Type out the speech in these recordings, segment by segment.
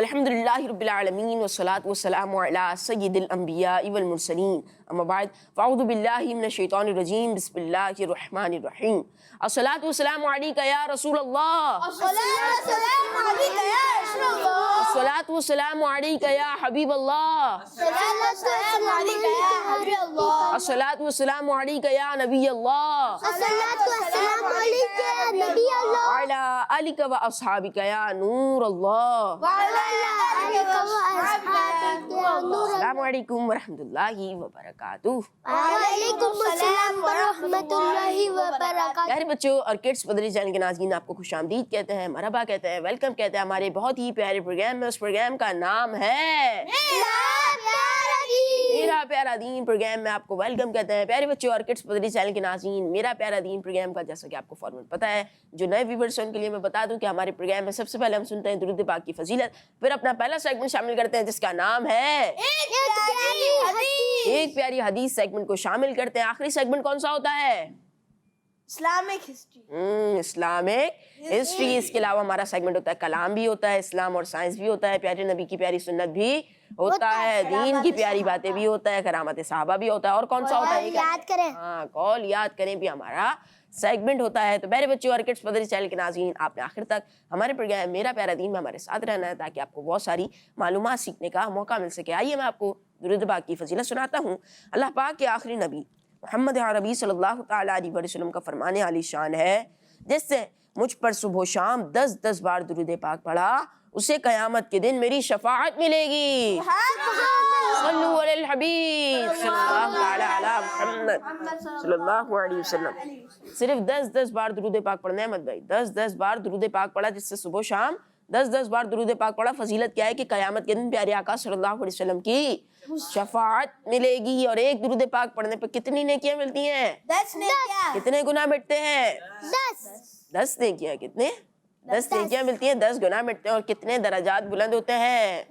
الحمدللہ رب العالمین والصلاة والسلام علی سید الانبیاء والمرسلین اما بعد فاعوذ باللہ من الشیطان الرجیم بسم اللہ الرحمن الرحیم الصلاة والسلام علیکہ یا رسول اللہ الصلاة والسلام علیکہ یا حبیب اللہ الصلاة والسلام علیکہ یا نبی اللہ وعلی آلک و اصحابک یا نور اللہ. السلام علیکم ورحمۃ اللہ وبرکاتہ. وعلیکم السلام ورحمۃ اللہ وبرکاتہ. پیارے بچوں اور کڈس مدری چینل کے ناظرین آپ کو خوش آمدید کہتے ہیں، مرحبا کہتے ہیں، ویلکم کہتے ہیں ہمارے بہت ہی پیارے پروگرام میں. اس پروگرام کا نام ہے میرا پیارا دین. پروگرام میں آپ کو ویلکم کہتے ہیں پیارے بچوں اور کڈس مدری چینل کے ناظرین. میرا پیارا دین پروگرام کا جیسا کہ آپ کو فارمیٹ پتہ ہے، جو نئے ویورز ہیں ان کے لیے میں بتا دوں کہ ہمارے پروگرام میں سب سے پہلے ہم سنتے ہیں درود پاک کی فضیلت، پھر اپنا پہلا سیگمنٹ شامل کرتے ہیں جس کا نام ہے ایک پیاری حدیث. سیگمنٹ کو شامل کرتے ہیں. آخری سیگمنٹ کون سا ہوتا ہے؟ Islamic history. Islamic history. اس کے علاوہ ہمارا سیگمنٹ ہوتا ہے کلام بھی ہوتا ہے، اسلام اور سائنس بھی ہوتا ہے، پیارے نبی کی پیاری سنت بھی ہوتا ہے، دین کی پیاری باتیں بھی ہوتا ہے، کرامت صحابہ بھی ہوتا ہے، اور کون سا ہوتا ہے؟ یاد کریں. ہاں، قول یاد کریں بھی ہمارا سیگمنٹ ہوتا ہے. تو پیارے بچوں اور کڈس مدری چینل کے ناظرین، آپ نے آخر تک ہمارے پروگرام میرا پیارا دین میں ہمارے ساتھ رہنا ہے تاکہ آپ کو بہت ساری معلومات سیکھنے کا موقع مل سکے. آئیے میں آپ کو درود پاک کی فضیلت سناتا ہوں. اللہ پاک کے آخری نبی محمد عربی صلی اللہ تعالیٰ علیہ وسلم کا فرمان عالی شان ہے، جس سے مجھ پر صبح و شام 10 بار درود پاک پڑھا اسے قیامت کے دن میری شفاعت ملے گی. صلو علی الحبیب صلی اللہ تعالیٰ علی محمد صلی اللہ علیہ وسلم. صرف 10 بار درود پاک پڑھنا ہے احمد بھائی. 10 بار درود پاک پڑھا جس سے صبح و شام 10 بار درود پاک پڑھا. فضیلت کیا ہے کہ قیامت کے دن پیارے آقا صلی اللہ علیہ وسلم کی شفاعت ملے گی. اور ایک درود پاک پڑھنے پہ کتنی نیکیاں ملتی ہیں؟ 10 نیکیاں. کتنے گناہ مٹتے ہیں؟ 10 نیکیاں. کتنے؟ 10 نیکیاں ملتی ہیں، 10 گناہ مٹتے ہیں. اور کتنے درجات بلند ہوتے ہیں؟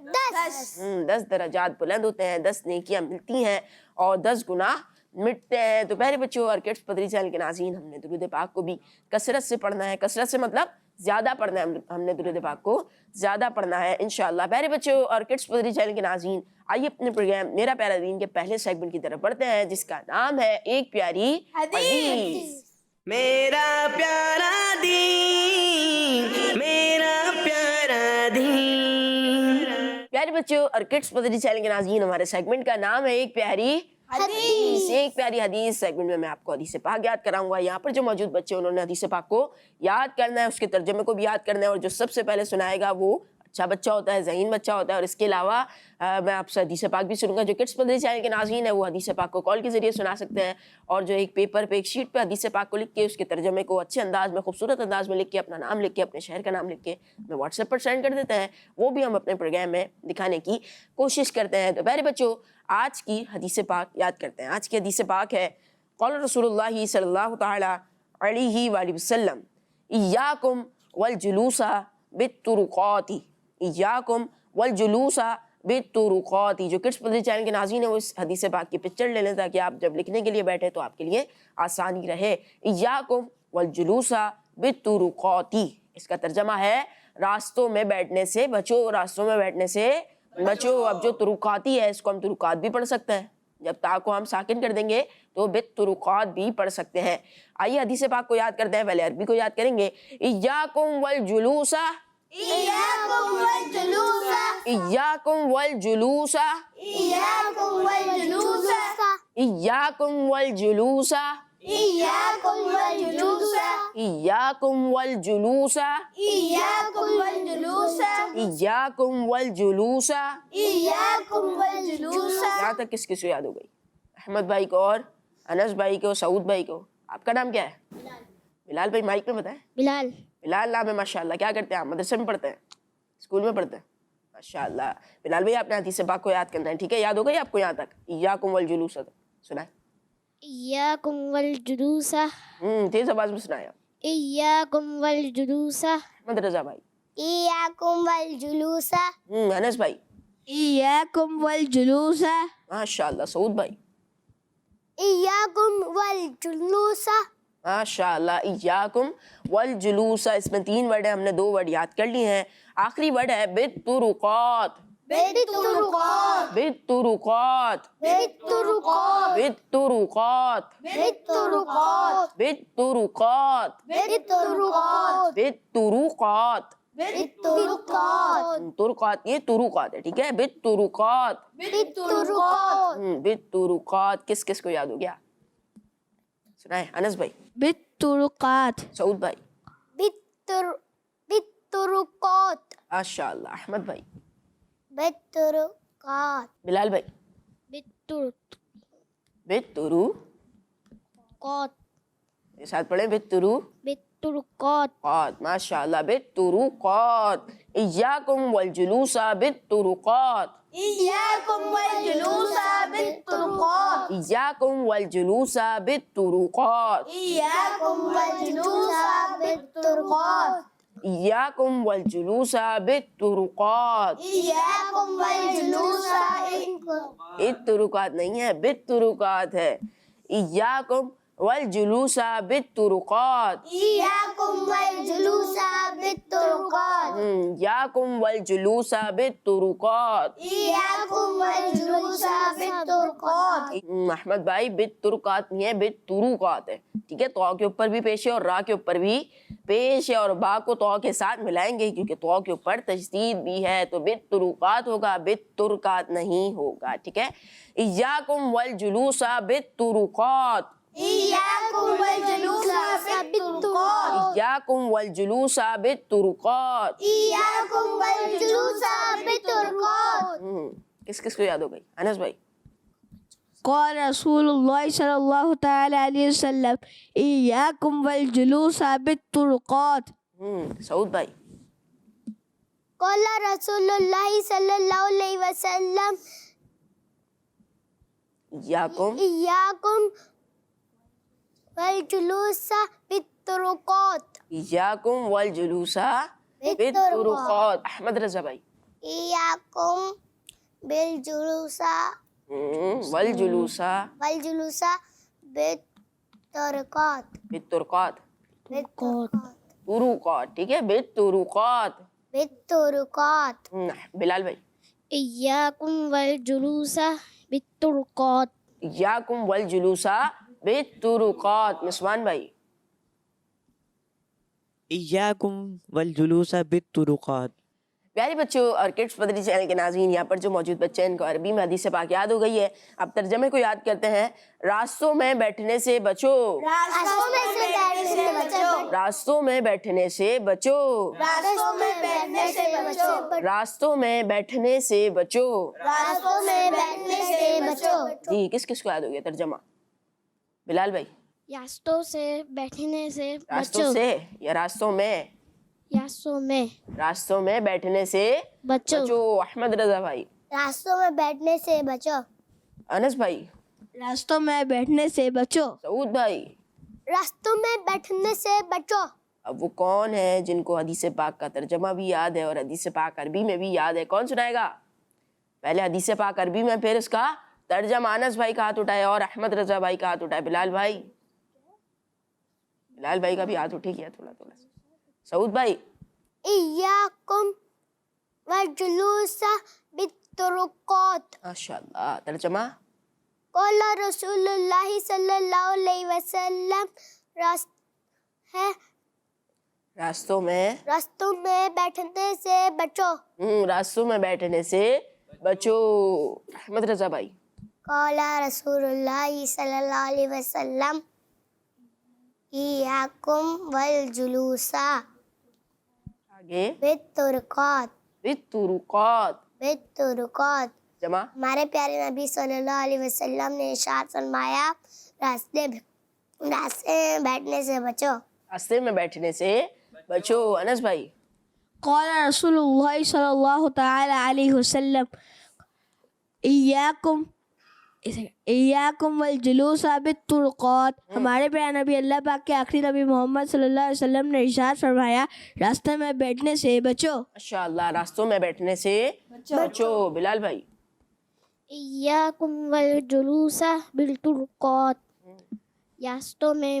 10 درجات بلند ہوتے ہیں، 10 نیکیاں ملتی ہیں اور 10 گناہ مٹتے ہیں. تو پیارے بچوں اور کڈس مدری چینل کے ناظرین، ہم نے درود پاک کو بھی کثرت سے پڑھنا ہے. کثرت سے مطلب زیادہ پڑھنا ہے. ہم نے درود پاک کو زیادہ پڑھنا ہے انشاءاللہ. پیارے بچوں اور کڈس مدری چینل کے ناظرین، آئیے اپنے پروگرام میرا پیارا دین کے پہلے سیگمنٹ کی طرف بڑھتے ہیں جس کا نام ہے ایک پیاری حدیث. میرا پیارا دین، میرا پیارا دین. پیارے بچوں اور کڈس مدری چینل کے ناظرین، ہمارے سیگمنٹ کا نام ہے ایک پیاری حدیث. ایک پیاری حدیث سیگمنٹ میں آپ کو حدیث پاک یاد کراؤں گا. یہاں پر جو موجود بچے انہوں نے حدیث پاک کو یاد کرنا ہے، اس کے ترجمے کو بھی یاد کرنا ہے، اور جو سب سے پہلے سنائے گا وہ اچھا بچہ ہوتا ہے، ذہین بچہ ہوتا ہے. اور اس کے علاوہ میں آپ سے حدیث پاک بھی سنوں گا. جو کڈس مدری چینل کے ناظرین ہیں وہ حدیث پاک کو کال کے ذریعے سنا سکتے ہیں، اور جو ایک پیپر پہ ایک شیٹ پہ حدیث پاک کو لکھ کے اس کے ترجمے کو اچھے انداز میں، خوبصورت انداز میں لکھ کے، اپنا نام لکھ کے، اپنے شہر کا نام لکھ کے میں واٹس ایپ پر سینڈ کر دیتے ہیں. وہ بھی ہم اپنے پروگرام میں دکھانے کی کوشش کرتے ہیں. تو پیارے بچوں، آج کی حدیث پاک یاد کرتے ہیں. آج کی حدیث پاک ہے قول رسول اللہ صلی اللہ تعالیٰ علیہ وآلہ وسلم ایاکم والجلوس بالطرقات. ایاکم والجلوس بالطرقات. جو کڈس مدری چینل کے ناظرین ہیں وہ اس حدیث پاک کی پکچر لے لیں تاکہ آپ جب لکھنے کے لیے بیٹھے تو آپ کے لیے آسانی رہے. ایاکم والجلوس بالطرقات. اس کا ترجمہ ہے راستوں میں بیٹھنے سے بچو، راستوں میں بیٹھنے سے بچو. اب جو طرقاتی ہے اس کو ہم طرقات بھی پڑھ سکتے ہیں، جب تا کو ہم ساکن کر دیں گے تو بالطرقات بھی پڑھ سکتے ہیں. آئیے حدیث پاک کو یاد کرتے ہیں. پہلے عربی کو یاد کریں گے. ایاکم والجلوس، ایاکم والجلوس، ایاکم والجلوس، ایاکم والجلوس، ایاکم والجلوس، ایاکم والجلوس، ایاکم والجلوس، ایاکم والجلوس، ایاکم والجلوس. ایاکم والجلوس. یہاں تک کس کس کو یاد ہو گئی؟ احمد بھائی کو اور انس بھائی کو، سعود بھائی کو. آپ کا نام کیا ہے؟ بلال بھائی. مائک میں بتائیں. بلال. بلال نام ہے. ماشاءاللہ. کیا کرتے ہیں آپ؟ مدرسے میں پڑھتے ہیں؟ اسکول میں پڑھتے ہیں؟ ماشاءاللہ. بلال بھائی آپ نے حدیث پاک کو یاد کرنا ہے، ٹھیک ہے؟ یاد ہو گئی آپ کو یہاں تک؟ ایاکم والجلوس. سنائیں. ایاکم والجلوس. تیز آواز میں سنائیں. ایاکم والجلوس. احمد رضا بھائی. ایاکم والجلوس. انس بھائی. ایاکم والجلوس. ماشاءاللہ. سعود بھائی. ایاکم والجلوس. ماشاء اللہ. ایاکم والجلوس, اس میں 3 ورڈ ہیں, ہم نے 2 ورڈ یاد کر لیے ہیں. آخری ورڈ ہے بالطرقات. بالطرقات بالطرقات بالطرقات بالطرقات بالطرقات بالطرقات بالطرقات بالطرقات. بالطرقات طرقات یہ طرقات ہے, ٹھیک ہے. بالطرقات بالطرقات بالطرقات. کس کس کو یاد ہو گیا؟ سنائے. انس بھائی, بالطرقات سعود بھائی, بالطرقات ماشاء اللہ. احمد بھائی, بالطرقات بلال بھائی, بالطرقات یہ ساتھ پڑھیں. بالطرقات. بالطرقات ماشاء اللہ. بالطرقات. ایاکم والجلوس بالطرقات. إياكم والجلوس بالطرقات ایاکم والجلوس بالطرقات. إياكم والجلوس بالطرقات ایاکم والجلوس بالطرقات. إياكم والجلوس بالطرقات نہیں ہے, بالطرقات ہے. ایاکم والجلوس بالطرقات. إياكم والجلوس بالطرقات ایاکم والجلوس بالطرقات. إياكم والجلوس بالطرقات احمد بھائی, بالطرقات نہیں ہے, بالطرقات ہے, ٹھیک ہے. تو کے اوپر بھی پیش ہے اور را کے اوپر بھی پیش ہے, اور با کو تو کے ساتھ ملائیں گے کیونکہ تو کے اوپر تشدید بھی ہے, تو بالطرقات ہوگا, بالطرقات نہیں ہوگا, ٹھیک ہے. ایاکم والجلوس بالطرقات. إياكم والجلوس بالطرقات ایاکم والجلوس بالطرقات. إياكم والجلوس بالطرقات کس کس کو یاد ہو گئی؟ انس بھائی. قال رسول الله صلى الله تعالى عليه وسلم إياكم والجلوس بالطرقات. سعود بھائی. قال رسول الله صلى الله عليه وسلم ایاکم إياكم والجلوس بالطرقات. ایاکم والجلوس بالطرقات. احمد رضا بھائی. إياكم بالجلوس والجلوس والجلوس بالطرقات. بالطرقات. بالطرقات طرقات, ٹھیک ہے. بالطرقات. بالطرقات بلال بھائی. إياكم والجلوس بالطرقات. ایاکم والجلوس بالطرقات. مسوان بھائی. ایاکم والجلوس بالطرقات. پیارے بچوں اور کڈس مدری چینل کے ناظرین, یہاں پر جو موجود بچے ہیں ان کو عربی میں حدیث پاک یاد ہو گئی ہے. اب ترجمے کو یاد کرتے ہیں. راستوں میں بیٹھنے سے بچو. راستوں میں بیٹھنے سے بچو. راستوں میں بیٹھنے سے بچو. راستوں میں بیٹھنے سے بچو. راستوں میں بیٹھنے سے بچو. راستوں میں بیٹھنے سے بچو. جی, کس کس کو یاد ہو گیا ترجمہ؟ بلال بھائی. راستوں سے بیٹھنے سے راستوں بچو. سے یا راستوں میں؟ راستوں میں راستوں میں بیٹھنے سے بچو. بچو. احمد رضا بھائی. راستوں میں بیٹھنے سے بچو. انس بھائی. راستوں میں بیٹھنے سے بچو. سعود بھائی. راستوں میں بیٹھنے سے بچو. اب وہ کون ہے جن کو حدیث پاک کا ترجمہ بھی یاد ہے اور حدیث پاک عربی میں بھی یاد ہے؟ کون سنائے گا؟ پہلے حدیث پاک عربی میں, پھر اس کا ترجمہ. انس بھائی کا ہاتھ اٹھائے اور احمد رضا بھائی کا ہاتھ اٹھائے. بلال بھائی. بلال بھائی کا بھی ہاتھ اٹھے گیا تھوڑا تھوڑا. سعود بھائی. إياكم والجلوس بالطرقات. ماشاء اللہ. ترجمہ. قال رسول الله صلی اللہ علیہ وسلم راستوں میں بیٹھنے سے بچو. راستوں میں بیٹھنے سے بچو. احمد رضا بھائی. قال رسول اللہ صلی اللہ علیہ وسلم إياكم والجلوس آگے. بالطرقات. بالطرقات. بالطرقات جمع. ہمارے پیارے نبی صلی اللہ علیہ وسلم نے ارشاد فرمایا راستے میں بیٹھنے سے بچو. راستے میں بیٹھنے سے بچو. انس بھائی. قال رسول اللہ صلی اللہ تعالی علیہ وسلم ایاکم والجلوس بالطرقات. ہمارے پیارے نبی اللہ پاک کے آخری نبی محمد صلی اللہ علیہ وسلم نے ارشاد فرمایا راستے میں بیٹھنے سے بچو. ماشاء اللہ. راستوں میں بیٹھنے سے بچو. بلال بھائی. ایاکم والجلوس بالطرقات. راستوں میں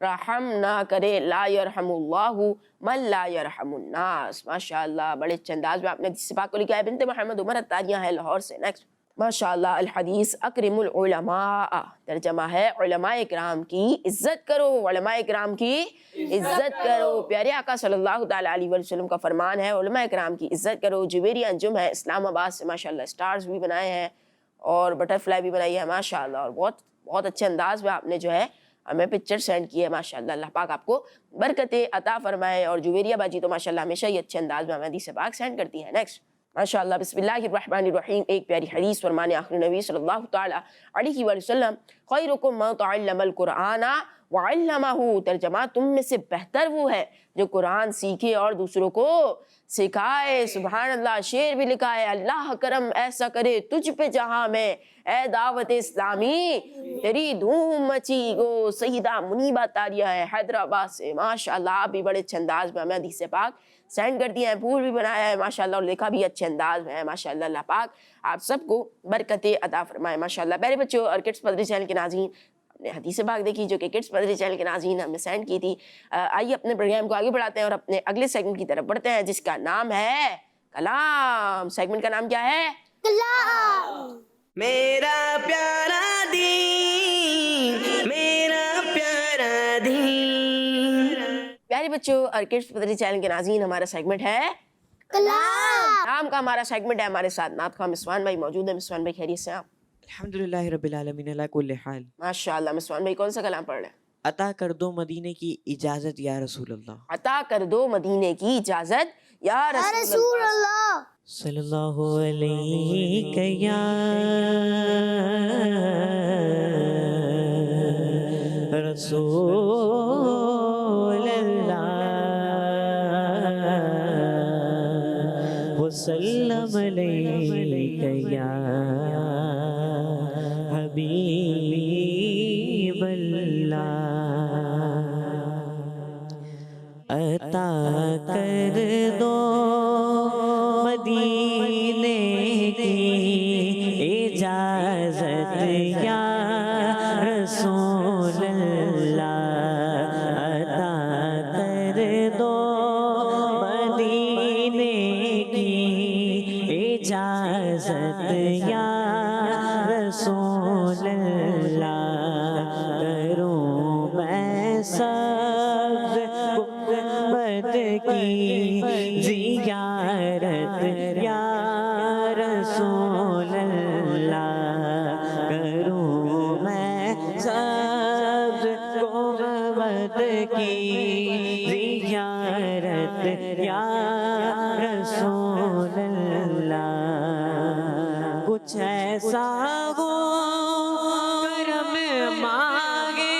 رحم نہ کرے لا یرحم اللہ من لا یرحم الناس. ماشاءاللہ بڑے اچھے انداز میں آپ نے حدیث پاک کو لکھا ہے. بنت محمد عمر الطاریہ ہے لاہور سے. نیکسٹ ماشاءاللہ الحدیث اکرم العلماء. ترجمہ ہے علماء اکرام کی عزت کرو. علماء اکرام کی عزت کرو. پیارے آقا صلی اللہ تعالیٰ علیہ وسلم کا فرمان ہے علماء اکرام کی عزت کرو. جویریہ انجم ہے اسلام آباد سے. ماشاءاللہ سٹارز بھی بنائے ہیں اور بٹر فلائی بھی بنائی ہے ماشاءاللہ, اور بہت اچھے انداز میں آپ نے جو ہے ہمیں پکچر سینڈ کی ہے ماشاءاللہ. اللہ پاک آپ کو برکتیں عطا فرمائے. اور جویریہ باجی تو ماشاءاللہ ہمیشہ ہی اچھے انداز میں ہمیں حدیث پاک سینڈ کرتی ہیں. نیکسٹ ماشاءاللہ بسم اللہ الرحمن الرحیم. ایک پیاری حدیث فرمانے آخر نبی صلی اللہ تعالیٰ علیہ وسلم خیرکم من تعلم القرآن وعلمہ. ترجمہ تم میں سے بہتر وہ ہے جو قرآن سیکھے اور دوسروں کو سکھائے. سبحان اللہ. شعر بھی لکھا ہے اللہ کرم ایسا کرے تجھ پہ جہاں میں اے دعوت اسلامی تیری دھوم مچی گو. سیدہ منیبہ طاریہ ہے حیدرآباد سے. ماشاءاللہ آپ بھی بڑے اچھے انداز میں ہمیں حدیث پاک سینڈ کر دیا ہے. پھول بھی بنایا ہے ماشاءاللہ اور لکھا بھی اچھے انداز میں ہے ماشاءاللہ. اللہ پاک آپ سب کو برکتیں عطا فرمائے ماشاءاللہ. پیارے بچوں اور کڈس پدری چینل کے ناظرین نے حدیث پاک دیکھی جو کہ کڈس پدری چینل کے ناظرین ہمیں سینڈ کی تھی. آئیے اپنے پروگرام کو آگے بڑھاتے ہیں اور اپنے اگلے سیگمنٹ کی طرف بڑھتے ہیں جس کا نام ہے کلام. سیگمنٹ کا نام کیا ہے؟ کلام. میرا پیارا دین میرا پیارا دین. پیارے بچوں اور کڈس پدری چینل کے ناظرین ہمارا سیگمنٹ ہے کلام. نام کا ہمارا سیگمنٹ ہے. ہمارے ساتھ نعت خواہ مسوان بھائی موجود ہیں. مسوان بھائی خیریت سے ہیں آپ؟ الحمدللہ رب العالمین علی کل حال. ماشاءاللہ. مسوان بھائی کون سا کلام پڑھ رہے ہیں؟ عطا کر دو مدینے کی اجازت یا رسول اللہ. عطا کر دو مدینے کی اجازت یا رسول اللہ. اللہ. صلی اللہ علیہ یا رسول اللہ وسلم علیہ یا حبیب اللہ. عطا کر دو مدینے کی اجازت یا رسول اللہ. عطا کر دو مدینے کی اجازت یا رسول اللہ. کروں میں سب گنبد کی زیارت یا رسول اللہ. کروں میں سب گنبد کی زیارت یا رسول اللہ. کچھ ایسا ہو کرم مانگے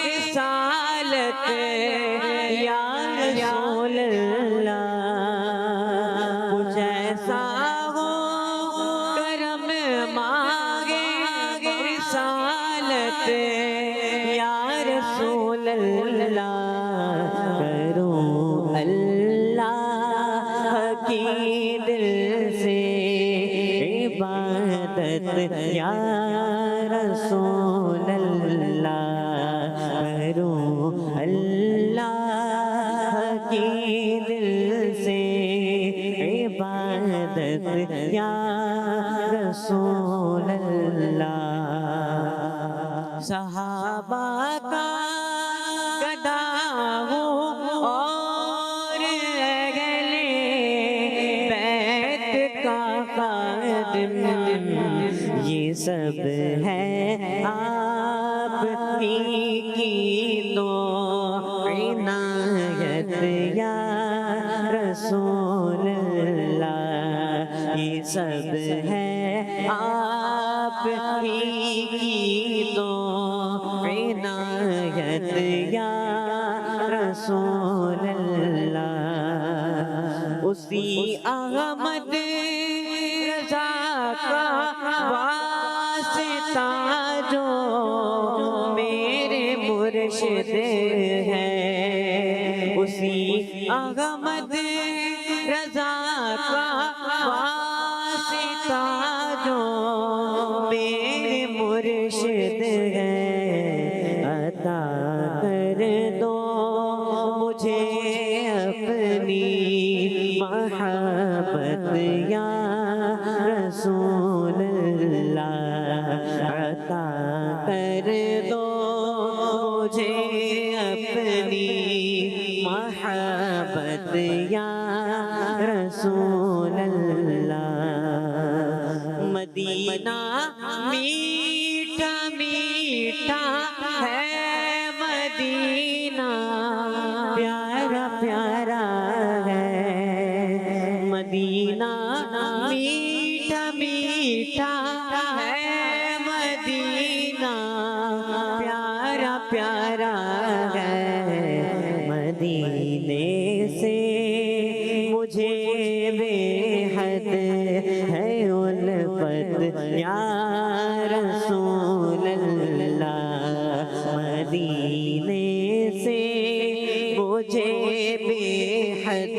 رسالت یا رسول اللہ. کچھ ایسا ہو کرم مانگے رسالت یا رسول اللہ. کروں اللہ کی دل سے عبادت یا رسول اللہ. کروں اللہ کی دل سے عبادت یا رسول اللہ. صحابہ کا گدا ہوں اور اہل بیت کا خادم. یہ سب ہے آپ ہی کی تو عنایت یا رسول اللہ. یہ سب ہے آپ ہی کی تو عنایت یا رسول اللہ. اسی احمد رضا کا واسطہ جو میرے مرشد ہے. اسی احمد رضا کا واسطہ جو میرے مرشد ہے. عطا کر رسول اللہ عطا کر دو مجھے اپنی محبت یا رسول اللہ مدینہ میٹھا میٹھا ہے مدینہ پیارا پیارا ہے مدینہ میٹھا میٹھا ہے مدینہ پیارا پیارا ہے مدینے سے مجھے بے حد ہے الفت یا رسول اللہ مدینے سے مجھے بے حد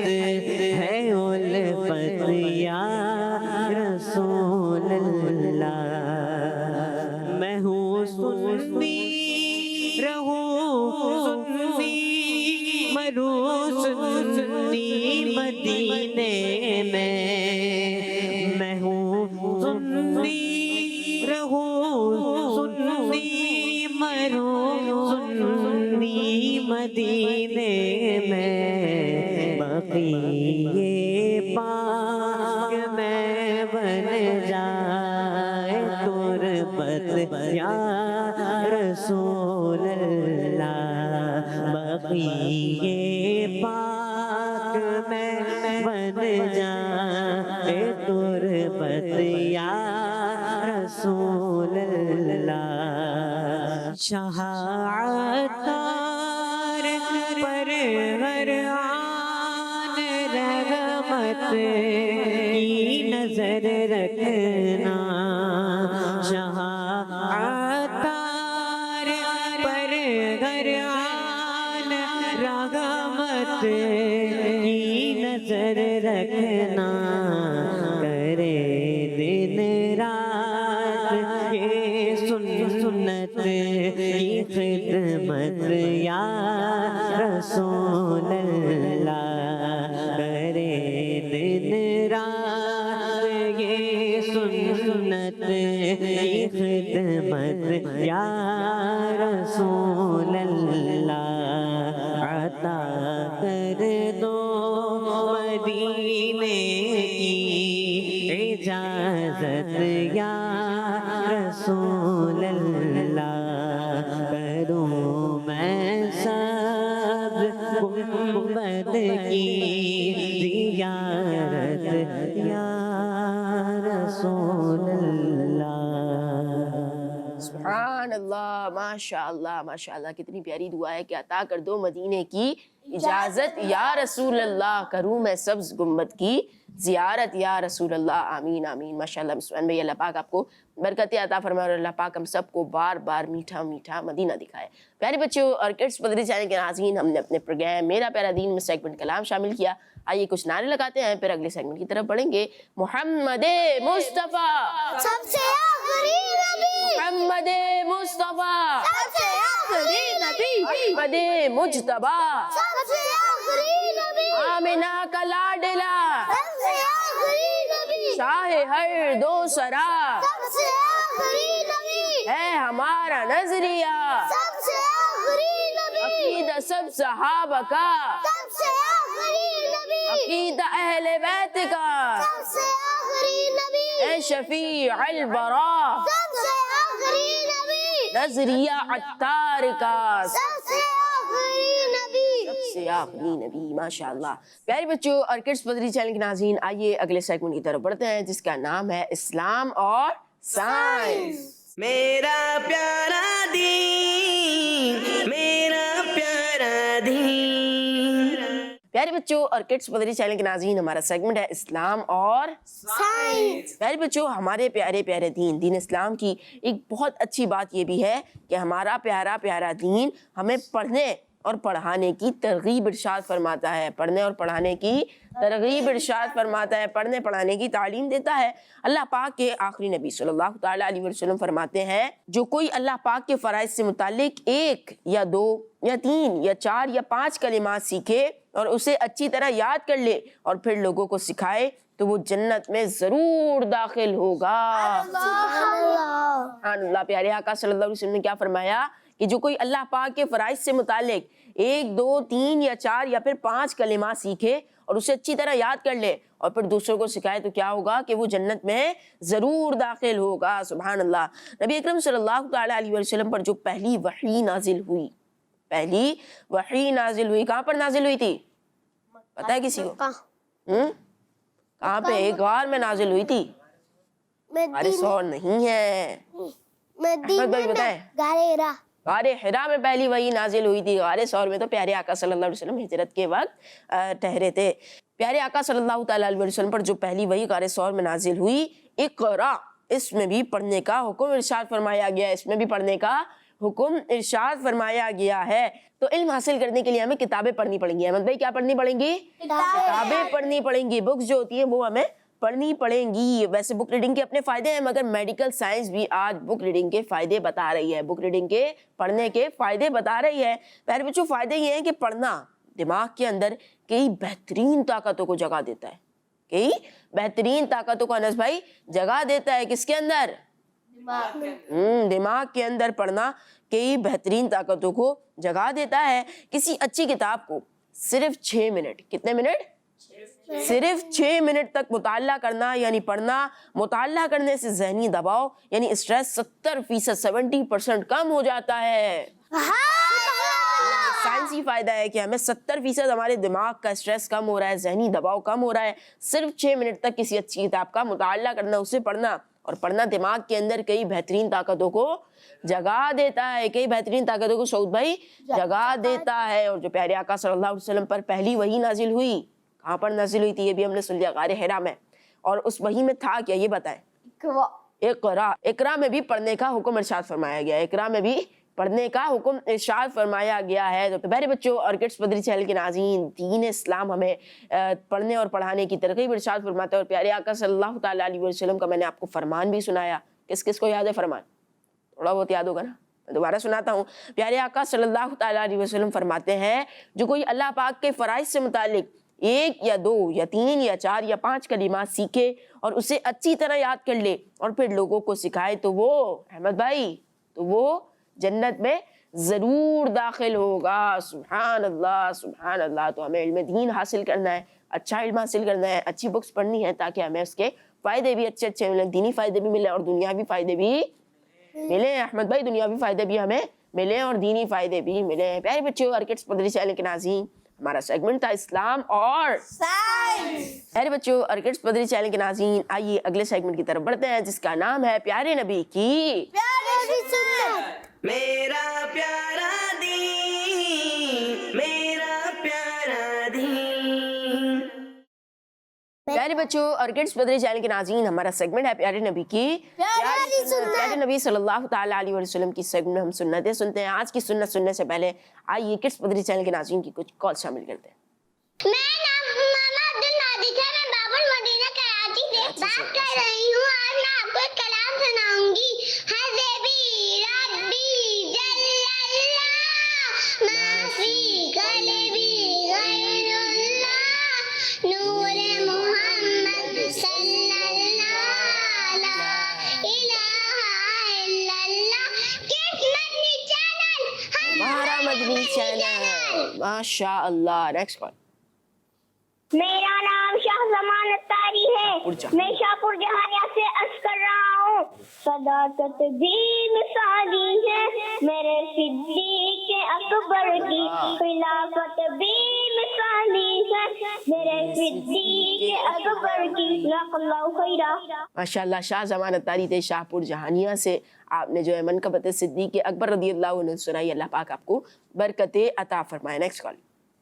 ہے الفت یا رسول اللہ میں ہوں سنی رہوں سنی مروں سنی مدینے میں ہوں سنی رہوں سنی مروں سنی مدینے میں بقیے پاک میں بن جائے تربت یا رسول اللہ بقیے پاک میں بن جائے تربت یا رسول اللہ شاہ عطار پر ہر آن رحمت کی نظر رکھنا شاہ عطار پر ہر آن رحمت کی نظر رکھنا کرے دن رات یہ سنت کی خدمت یا رسول اللہ کرے دن رات یہ سنت کی خدمت یا رسول اللہ عطا کر دو مدینے کی اجازت یا رسول اللہ کروں میں سب گنبد کی زیارت یا رسول اللہ سبحان اللہ ماشاء اللہ ماشاء اللہ کتنی پیاری دعا ہے کہ عطا کر دو مدینے کی اجازت یا رسول اللہ کروں میں سبز گنبد کی زیارت یا رسول اللہ آمین آمین ماشاءاللہ مسلمان بھائی اللہ پاک آپ کو برکتیں عطا فرمائے اور اللہ پاک ہم سب کو بار بار میٹھا میٹھا مدینہ دکھائے. پیارے بچوں اور کڈس مدری چینل کے ناظرین ہم نے اپنے پروگرام میرا پیارا دین میں سیگمنٹ کلام شامل کیا. آئیے کچھ نعرے لگاتے ہیں پھر اگلے سیگمنٹ کی طرف بڑھیں گے. محمد مصطفیٰ سب سے آخری نبی محمد مصطفیٰ سب سے آخری نبی محمد مجتبی سب سے آخری نبی آمنہ کا لاڈلا سب سے آخری نبی شاہ ہر دو سرا سب سے آخری نبی ہے ہمارا نظریہ سب سے آخری نبی عقیدہ سب صحابہ کا سب سے آخری نبی عقیدہ اہل بیت کا سب سے آخری نبی اے شفیع البرا سب سے آخری نبی نظریہ عطار کا سب سے آخری نبی سب سے آخری نبی. ماشاءاللہ پیارے بچوں اور کڈس مدری چینل کے ناظرین آئیے اگلے سیگمنٹ کی طرف بڑھتے ہیں جس کا نام ہے اسلام اور سائنس. میرا پیارا دین میرا پیارا دین. پیارے بچوں اور کڈس مدری چینل کے ناظرین ہمارا سیگمنٹ ہے اسلام اور سائنس. پیارے بچوں ہمارے پیارے پیارے دین اسلام کی ایک بہت اچھی بات یہ بھی ہے کہ ہمارا پیارا پیارا دین ہمیں پڑھنے اور پڑھانے کی ترغیب ارشاد فرماتا ہے. پڑھنے اور پڑھانے کی ترغیب ارشاد فرماتا ہے. پڑھنے پڑھانے کی تعلیم دیتا ہے. اللہ پاک کے آخری نبی صلی اللہ تعالیٰ علیہ وسلم فرماتے ہیں جو کوئی اللہ پاک کے فرائض سے متعلق 1 یا 2 یا 3 یا 4 یا 5 کلمات سیکھے اور اسے اچھی طرح یاد کر لے اور پھر لوگوں کو سکھائے تو وہ جنت میں ضرور داخل ہوگا۔ سبحان اللہ۔ پیارے آقا صلی اللہ علیہ وسلم نے کیا فرمایا کہ جو کوئی اللہ پاک کے فرائض سے متعلق 1 2 3 یا 4 یا پھر 5 کلمات سیکھے اور اسے اچھی طرح یاد کر لے اور پھر دوسروں کو سکھائے تو کیا ہوگا کہ وہ جنت میں ضرور داخل ہوگا۔ سبحان اللہ۔ نبی اکرم صلی اللہ تعالیٰ علیہ وسلم پر جو پہلی وحی نازل ہوئی، پہلی وحی نازل ہوئی کہاں پر نازل ہوئی تھی؟ پتہ ہے کسی کو؟ کہاں پہ؟ ایک غار میں نازل ہوئی تھی۔ غار ثور نہیں ہے، احمد بھائی بتائیں۔ غار حرا میں پہلی وحی نازل ہوئی تھی۔ غار ثور میں تو پیارے آقا صلی اللہ علیہ وسلم ہجرت کے وقت ٹھہرے تھے۔ پیارے آقا صلی اللہ تعالیٰ علیہ وسلم پر جو پہلی وحی غار ثور میں نازل ہوئی، اقرا، اس میں بھی پڑھنے کا حکم ارشاد فرمایا گیا ہے، اس میں بھی پڑھنے کا حکم ارشاد فرمایا گیا ہے۔ تو علم حاصل کرنے کے لیے ہمیں کتابیں پڑھنی پڑیں گی۔ احمد بھائی کیا پڑھنی پڑیں گی؟ کتابیں پڑھنی پڑیں گی، بکس جو ہوتی ہیں وہ ہمیں پڑھنی پڑیں گی۔ ویسے بک ریڈنگ کے اپنے فائدے ہیں، مگر میڈیکل سائنس بھی آج بک ریڈنگ کے فائدے بتا رہی ہے، بک ریڈنگ کے پڑھنے کے فائدے بتا رہی ہے۔ پیارے بچوں، فائدے یہ ہیں کہ پڑھنا دماغ کے اندر کئی بہترین طاقتوں کو جگہ دیتا ہے، کئی بہترین طاقتوں کو انس بھائی جگہ دیتا ہے۔ کس کے اندر؟ دماغ کے اندر پڑھنا کئی بہترین طاقتوں کو جگہ دیتا ہے۔ کسی اچھی کتاب کو صرف 6 منٹ، کتنے منٹ؟ صرف 6 منٹ تک مطالعہ کرنا یعنی پڑھنا، مطالعہ کرنے سے ذہنی دباؤ یعنی اسٹریس 70% 70% کم ہو جاتا ہے۔ سائنسی فائدہ ہے کہ ہمیں 70% ہمارے دماغ کا اسٹریس کم ہو رہا ہے، ذہنی دباؤ کم ہو رہا ہے، صرف 6 منٹ تک کسی اچھی کتاب کا مطالعہ کرنا، اسے پڑھنا۔ اور پڑھنا دماغ کے اندر کئی بہترین طاقتوں کو جگہ دیتا ہے، کئی بہترین طاقتوں کو سعود بھائی جگہ دیتا ہے۔ اور جو پیارے آقا صلی اللہ علیہ وسلم پر پہلی وحی نازل ہوئی، کہاں پر نازل ہوئی تھی یہ بھی ہم نے سن لیا، غار حرا میں۔ اور اس وحی میں تھا کیا یہ بتائیں؟ اقرا۔ اقرا میں بھی پڑھنے کا حکم ارشاد فرمایا گیا ہے، اقرا میں بھی پڑھنے کا حکم ارشاد فرمایا گیا ہے۔ تو پیارے بچوں اور کڈس مدری چینل کے ناظرین، دین اسلام ہمیں پڑھنے اور پڑھانے کی ترغیب ارشاد فرماتا ہے۔ اور پیارے آقا صلی اللہ تعالیٰ علیہ وسلم کا میں نے آپ کو فرمان بھی سنایا۔ کس کس کو یاد ہے فرمان؟ تھوڑا بہت یاد ہوگا نا، میں دوبارہ سناتا ہوں۔ پیارے آقا صلی اللہ تعالیٰ علیہ وسلم فرماتے ہیں جو کوئی اللہ پاک کے فرائض سے متعلق 1 یا 2 یا 3 یا 4 یا 5 کلمات سیکھے اور اسے اچھی طرح یاد کر لے اور پھر لوگوں کو سکھائے تو وہ احمد بھائی تو وہ جنت میں ضرور داخل ہوگا۔ سبحان اللہ، سبحان اللہ۔ تو ہمیں علم دین حاصل کرنا ہے، اچھا علم حاصل کرنا ہے، اچھی بکس پڑھنی ہے تاکہ ہمیں اس کے فائدے بھی اچھے اچھے ملیں، دینی فائدے بھی ملیں اور دنیاوی فائدے بھی ملیں۔ احمد بھائی دنیاوی فائدے بھی ہمیں ملیں اور دینی فائدے بھی ملیں۔ پیارے بچوں اور کڈس مدری چینل کے ناظرین، ہمارا سیگمنٹ تھا اسلام اور سائنس۔ پیارے بچوں اور کڈس مدری چینل کے ناظرین، آئیے اگلے سیگمنٹ کی طرف بڑھتے ہیں جس کا نام ہے پیارے نبی کی میرا پیارا دین، میرا پیارا دین۔ پیارے بچوں اور کڈس مدری چینل کے ناظرین، ہمارا سیگمنٹ ہے پیارے نبی کی پیارے نبی صلی اللہ تعالیٰ علیہ وسلم کی سیگمنٹ ہم سنتیں سنتے ہیں۔ آج کی سنت سننے سے پہلے آئیے کڈس مدری چینل کے ناظرین کی کچھ کال شامل کرتے ہیں۔ میں نام محمد عبد النادر ہے، میں باب المدینہ کراچی سے بات کر رہی ہوں۔ آج میں آپ کو ایک کلام سناؤں گی۔ حسبی ربی جل اللہ ما فی قلبی غیر اللہ نور محمد صلی اللہ لا الہ الا اللہ۔ کس مدنی چینل؟ ہمارا مدنی چینل، ماشاء اللہ۔ Next call. میرا نام شاہ زمان اتاری ہے، میں شاہپور جہانیہ سے عرض کر رہا ہوں۔ صداقت بھی مثالی ہے میرے صدیق اکبر کی، خلافت بھی مثالی ہے میرے صدیق اکبر کی، جزاک اللہ خیرا۔ ماشاء اللہ، شاہ زمان اتاری تھے شاہپور جہانیہ سے۔ آپ نے جو ہے منقبت صدیق اکبر رضی اللہ عنہ سنائی، اللہ پاک آپ کو برکت عطا فرمائے۔ Next call.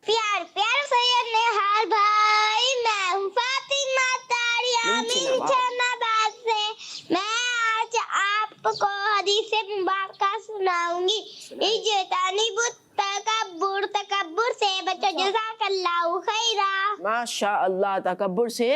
پیار سید نہال بھائی، میں ہوں فاطمہ تاری امین جناباد سے۔ میں آج آپ کو حدیث مبارکہ سناؤں گی۔ اجتنبوا تکبر سے بچو، جزاک اللہ خیرا۔ ماشاء اللہ، تکبر سے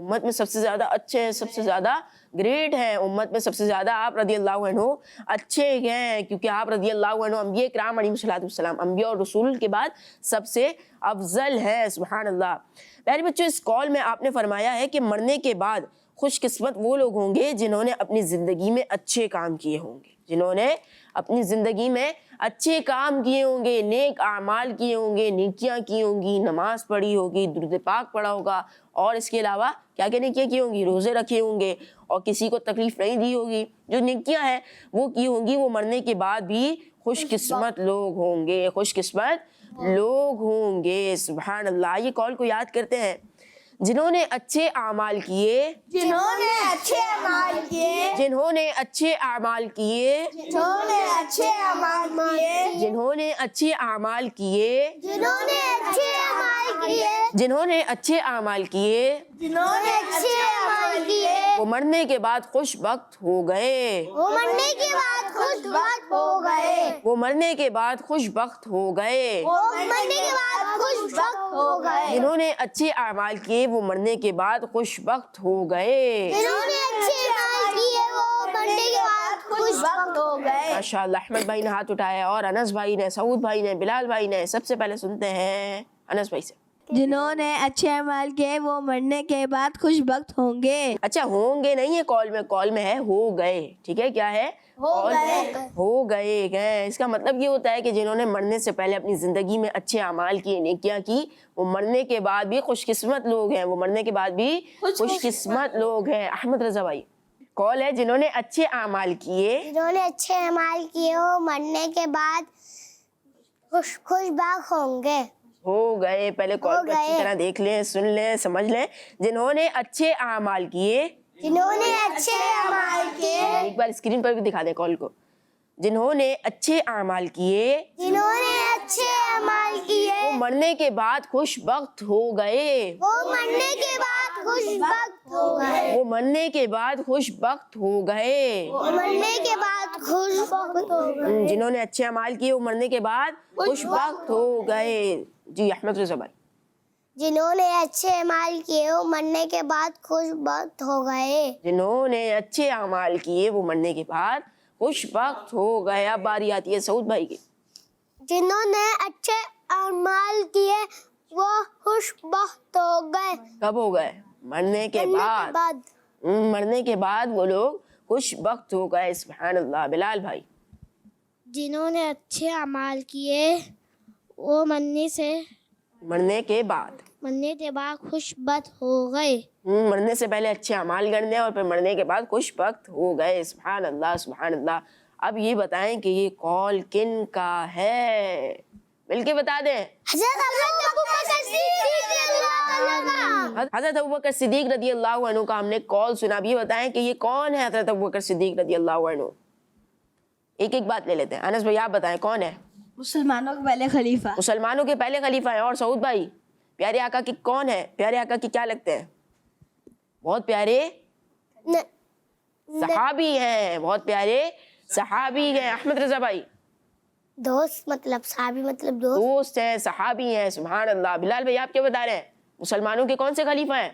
امت میں سب سے زیادہ اچھے ہیں, سب سے زیادہ گریٹ ہیں, امت میں سب سے زیادہ آپ رضی اللہ عنہ اچھے ہیں, کیونکہ آپ رضی اللہ عنہ انبیاء کرام علیہم الصلوۃ والسلام, انبیاء اور رسول کے بعد سب سے افضل ہیں. سبحان اللہ. پیارے بچوں, اس کال میں آپ نے فرمایا ہے کہ مرنے کے بعد خوش قسمت وہ لوگ ہوں گے جنہوں نے اپنی زندگی میں اچھے کام کیے ہوں گے, جنہوں نے اپنی زندگی میں اچھے کام کیے ہوں گے, نیک اعمال کیے ہوں گے, نیکیاں کی ہوں گی, نماز پڑھی ہوگی, درود پاک پڑھا ہوگا, اور اس کے علاوہ کیا کیا نیکیاں کی ہوں گی, روزے رکھے ہوں گے, اور کسی کو تکلیف نہیں دی ہوگی. جو نیکیاں ہیں وہ کی ہوں گی, وہ مرنے کے بعد بھی خوش قسمت لوگ ہوں گے, خوش قسمت لوگ ہوں گے. سبحان اللہ. یہ کال کو یاد کرتے ہیں. جنہوں نے اچھے اعمال کیے, جنہوں نے اچھے اعمال کیے, جنہوں نے اچھے اعمال کیے, جنہوں نے اچھے اعمال کیے, جنہوں نے اچھے اعمال کیے, جنہوں نے اچھے اعمال کیے, جنہوں نے اچھے اعمال کیے, جنہوں نے اچھے اعمال کیے, وہ مرنے کے بعد خوش بخت ہو گئے, وہ مرنے کے بعد خوش بخت ہو گئے, وہ مرنے کے بعد خوش بخت ہو گئے. وہ مرنے کے بعد خوش بخت ہو گئے, جنہوں نے اچھے اعمال کیے وہ مرنے کے بعد خوش بخت ہو گئے. جنہوں نے اچھے اعمال کیے وہ مرنے کے بعد خوش بخت ہو گئے. ماشاء اللہ. احمد بھائی نے ہاتھ اٹھایا, اور انس بھائی نے, سعود بھائی نے, بلال بھائی نے. سب سے پہلے سنتے ہیں انس بھائی سے. جنہوں نے اچھے اعمال کیے وہ مرنے کے بعد خوش بخت ہوں گے. اچھا, ہوں گے نہیں ہے کال میں ہے ہو گئے. ٹھیک ہے, کیا ہے, ہو گئے. اس کا مطلب یہ ہوتا ہے کہ جنہوں نے مرنے سے پہلے اپنی زندگی میں اچھے اعمال کیے, نیکیاں کی, وہ مرنے کے بعد بھی خوش قسمت لوگ ہیں, وہ مرنے کے بعد بھی خوش قسمت لوگ ہیں. احمد رضا بھائی, کال ہے جنہوں نے اچھے اعمال کیے, جنہوں نے اچھے اعمال کیے وہ مرنے کے بعد خوش بخت ہوں گے. ہو گئے. پہلے کال کو اچھی طرح دیکھ لیں, سن لیں, سمجھ لیں. جنہوں نے اچھے اعمال کیے, جنہوں نے اچھے اعمال کیے, ایک بار اسکرین پر بھی دکھا دیں کال کو. جنہوں نے اچھے اعمال کیے, جنہوں نے اچھے اعمال کیے, وہ مرنے کے بعد خوش بخت ہو گئے, وہ مرنے کے بعد خوش بخت ہو گئے, وہ مرنے کے بعد خوش بخت ہو گئے. وہ مرنے کے بعد خوش بخت ہو گئے. جنہوں نے اچھے اعمال کیے وہ مرنے کے بعد خوش بخت ہو گئے. جی احمد رضا بھائی. جنہوں نے اچھے اعمال کیے وہ مرنے کے بعد خوش بخت ہو گئے. جنہوں نے اچھے اعمال کیے وہ مرنے کے بعد خوش بخت ہو گئے. اب باری آتی ہے سعود بھائی کی. جنہوں نے اچھے اعمال کیے وہ خوش بخت ہو گئے. کب ہو گئے؟ مرنے کے بعد. مرنے کے بعد وہ لوگ خوش بخت ہو گئے. سبحان اللہ. بلال بھائی. جنہوں نے اچھے اعمال کیے وہ مرنے کے بعد خوش بخت ہو گئے. مرنے سے پہلے اچھے اعمال کرنے اور پھر مرنے کے بعد خوش بخت ہو گئے. سبحان اللہ, سبحان اللہ. اب یہ بتائیں کہ یہ قول کن کا ہے؟ مل کے بتا دیں. حضرت ابوبکر صدیق رضی اللہ عنہ کا ہم نے قول سنا. اب یہ بتائیں کہ یہ کون ہے حضرت ابوبکر صدیق رضی اللہ عنہ؟ ایک ایک بات لے لیتے ہیں. انس بھائی آپ بتائیں کون ہے؟ مسلمانوں کے پہلے خلیفہ. مسلمانوں کے پہلے خلیفہ ہیں. اور سعود بھائی پیارے آقا کی کون ہے؟ پیارے آقا کی کیا لگتے ہیں؟ بہت پیارے صحابی ہیں, بہت پیارے صحابی ہیں. احمد رضا بھائی. دوست مطلب صحابی مطلب دوست ہیں, صحابی ہیں. سبحان اللہ. بلال بھائی آپ کیا بتا رہے ہیں؟ مسلمانوں کے کون سے خلیفہ ہیں؟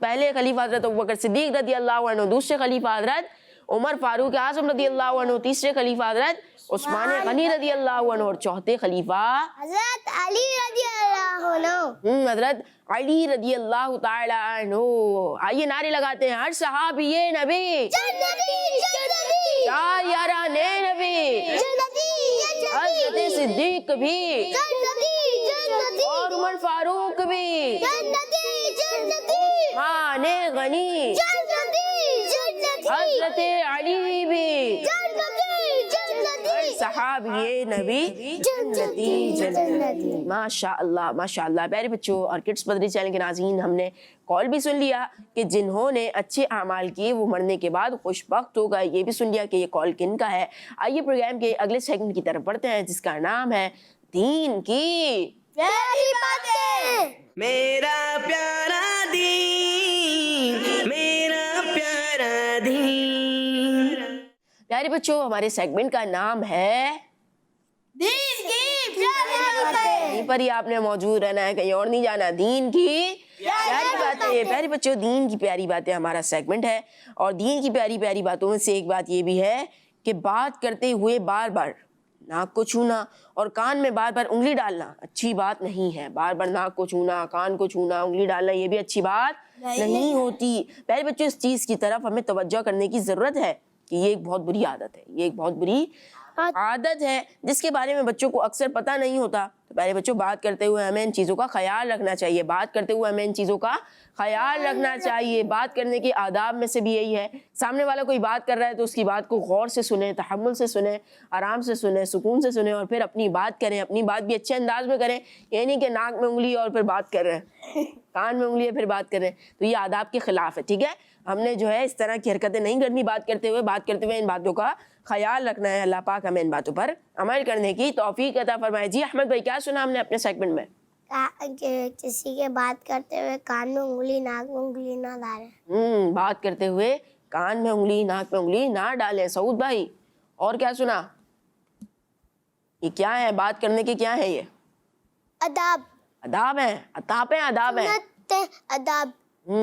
پہلے خلیفہ حضرت ابوبکر صدیق رضی اللہ عنہ, دوسرے خلیفہ حضرت عمر فاروق اعظم رضی اللہ عنہ, تیسرے خلیفہ حضرت عثمان غنی رضی اللہ عنہ, اور چوتھے خلیفہ حضرت علی رضی اللہ عنہ. حضرت علی رضی اللہ تعالی عنہ. آئیے نعرے لگاتے ہیں. ہر صحابی نبی یاران نبی, حضرت صدیق بھی اور عمر فاروق بھی, عثمان غنی, حضرت علی بھی, صحابی نبی جنتی جنتی. ماشاء اللہ, ماشاء اللہ. پیارے بچوں اور کڈس بدری چینل کے ناظرین, ہم نے کال بھی سن لیا کہ جنہوں نے اچھے اعمال کیے وہ مرنے کے بعد خوش بخت ہو گئے. یہ بھی سن لیا کہ یہ کال کن کا ہے. آئیے پروگرام کے اگلے سیگمنٹ کی طرف بڑھتے ہیں جس کا نام ہے دین کی پیاری باتیں. میرا پیارا دین, میرا پیارا دین. پیارے بچوں, ہمارے سیگمنٹ کا نام ہے دین کی پیاری باتیں. یہیں پر ہی آپ نے موجود رہنا ہے, کہیں اور نہیں جانا. دین کی پیاری باتیں، پیارے بچوں، دین کی پیاری باتیں ہمارا سیگمنٹ ہے، اور دین کی پیاری پیاری باتوں میں سے ایک بات یہ بھی ہے کہ بات کرتے ہوئے بار بار ناک کو چھونا اور کان میں بار بار انگلی ڈالنا اچھی بات نہیں ہے. بار بار ناک کو چھونا، کان کو چھونا، انگلی ڈالنا یہ بھی اچھی بات نہیں ہوتی. پیارے بچوں، اس چیز کی طرف ہمیں توجہ کرنے کی ضرورت ہے کہ یہ ایک بہت بری عادت ہے، یہ ایک بہت بری عادت ہے جس کے بارے میں بچوں کو اکثر پتہ نہیں ہوتا. تو پیارے بچوں، بات کرتے ہوئے ہمیں ان چیزوں کا خیال رکھنا چاہیے، بات کرتے ہوئے ہمیں ان چیزوں کا خیال رکھنا چاہیے. بات کرنے کے آداب میں سے بھی یہی ہے، سامنے والا کوئی بات کر رہا ہے تو اس کی بات کو غور سے سنیں، تحمل سے سنیں، آرام سے سنیں، سکون سے سنیں، اور پھر اپنی بات کریں. اپنی بات بھی اچھے انداز میں کریں، یہ نہیں کہ ناک میں انگلی اور پھر بات کر رہے ہیں، کان میں انگلی ہے پھر بات کر رہے ہیں، تو یہ آداب کے خلاف ہے. ٹھیک ہے، ہم نے جو ہے اس طرح کی حرکتیں نہیں کرنی. بات کرتے ہوئے ان باتوں کا خیال رکھنا ہے. اللہ پاک ہمیں ان باتوں پر عمل کرنے کی توفیق عطا فرمائے. جی احمد بھائی، کیا سنا ہم نے اپنے سیگمنٹ میں؟ کسی کے بات کرتے ہوئے کان میں انگلی ناک میں انگلی نہ ڈالیں. بات کرتے ہوئے کان میں انگلی ناک میں انگلی نہ ڈالیں. سعود بھائی، اور کیا سنا؟ یہ کیا ہے بات کرنے کے؟ کیا ہے یہ؟ اداب. آداب ہیں، عطاپیں آداب ہیں، اداب.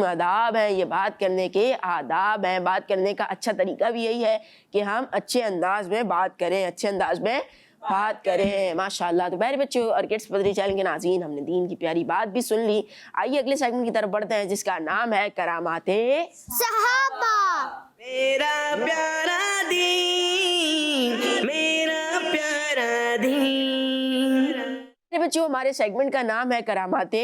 آداب ہیں، یہ بات کرنے کے آداب ہیں. بات کرنے کا اچھا طریقہ بھی یہی ہے کہ ہم اچھے انداز میں بات کریں، اچھے انداز میں بات کریں. ماشاءاللہ. تو پیارے بچوں اور کڈس پدری چینل کے ناظرین، ہم نے دین کی پیاری بات بھی سن لی. آئیے اگلے سیگمنٹ کی طرف بڑھتے ہیں جس کا نام ہے کرامات صحابہ. میرا پیارا دین، میرا پیارا دین. میرے بچوں، ہمارے سیگمنٹ کا نام ہے کرامات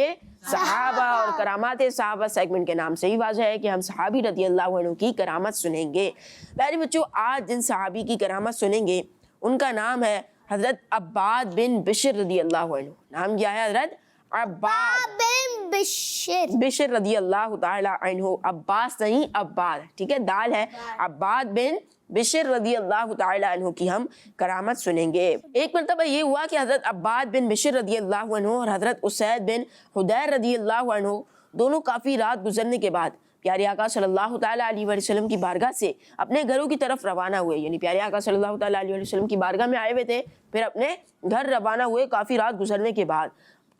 صحابہ، اور کرامات صحابہ سیگمنٹ کے نام سے ہی واضح ہے کہ ہم صحابی رضی اللہ عنہ کی کرامت سنیں گے. پیارے بچوں، آج جن صحابی کی کرامت سنیں گے ان کا نام ہے حضرت عباد بن بشر رضی اللہ عنہ. نام کیا ہے؟ حضرت عباد بن بشر. بشر رضی اللہ تعالی عنہ. عباس نہیں، عباد، ٹھیک ہے، دال ہے. عباد بن بشر رضی اللہ تعالی عنہ کی ہم کرامت سنیں گے. ایک مرتبہ یہ ہوا کہ حضرت عباد بن بشر رضی اللہ عنہ اور حضرت اسید بن حدیر رضی اللہ عنہ دونوں کافی رات گزرنے کے بعد پیارے آقا صلی اللہ تعالیٰ علیہ وسلم کی بارگاہ سے اپنے گھروں کی طرف روانہ ہوئے. یعنی پیارے آقا صلی اللہ تعالیٰ علیہ وسلم کی بارگاہ میں آئے ہوئے تھے، پھر اپنے گھر روانہ ہوئے کافی رات گزرنے کے بعد.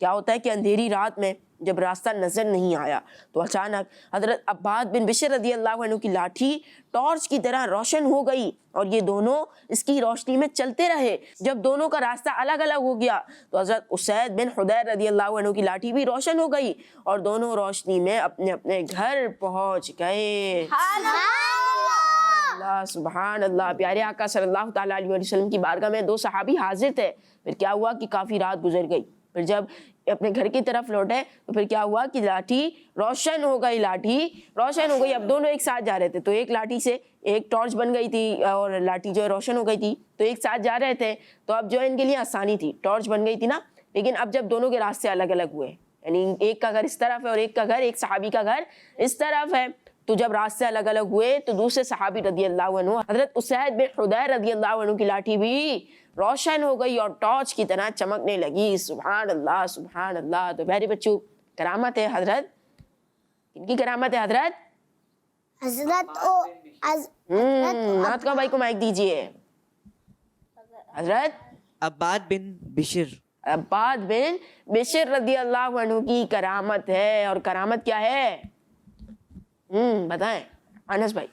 کیا ہوتا ہے کہ اندھیری رات میں جب راستہ نظر نہیں آیا تو اچانک حضرت عباد بن بشر رضی اللہ عنہ کی لاٹھی ٹارچ کی طرح روشن ہو گئی اور یہ دونوں اس کی روشنی میں چلتے رہے. جب دونوں کا راستہ الگ الگ ہو گیا تو حضرت اسید بن حدیر رضی اللہ عنہ کی لاٹھی بھی روشن ہو گئی اور دونوں روشنی میں اپنے اپنے گھر پہنچ گئے. اللہ سبحان اللہ. پیارے آقا صلی اللہ تعالیٰ علیہ وسلم کی بارگاہ میں دو صحابی حاضر تھے. پھر کیا ہوا کہ کافی رات گزر گئی. پھر جب اپنے گھر کی طرف لوٹے تو پھر کیا ہوا کہ لاٹھی روشن ہو گئی. لاٹھی روشن ہو گئی. اب دونوں ایک ساتھ جا رہے تھے تو ایک لاٹھی سے ایک ٹارچ بن گئی تھی اور لاٹھی جو ہے روشن ہو گئی تھی تو ایک ساتھ جا رہے تھے. تو اب جو ہے ان کے لیے آسانی تھی، ٹارچ بن گئی تھی نا. لیکن اب جب دونوں کے راستے الگ الگ ہوئے، یعنی ایک کا گھر اس طرف ہے اور ایک کا گھر، ایک صحابی کا گھر اس طرف ہے، تو جب راستے الگ الگ ہوئے تو دوسرے صحابی رضی اللہ عنہ حضرت اسید بن حدیر رضی اللہ عنہ کی لاٹھی بھی روشن ہو گئی اور ٹارچ کی طرح چمکنے لگی. سبحان اللہ سبحان اللہ. تو پیارے بچوں، کرامت ہے حضرت، ان کی کرامت ہے حضرت ناتکا بھائی کو مائک دیجئے. حضرت عباد بن بشر، عباد بن بشر رضی اللہ عنہ کی کرامت ہے. اور کرامت کیا ہے بتائیں انس بھائی.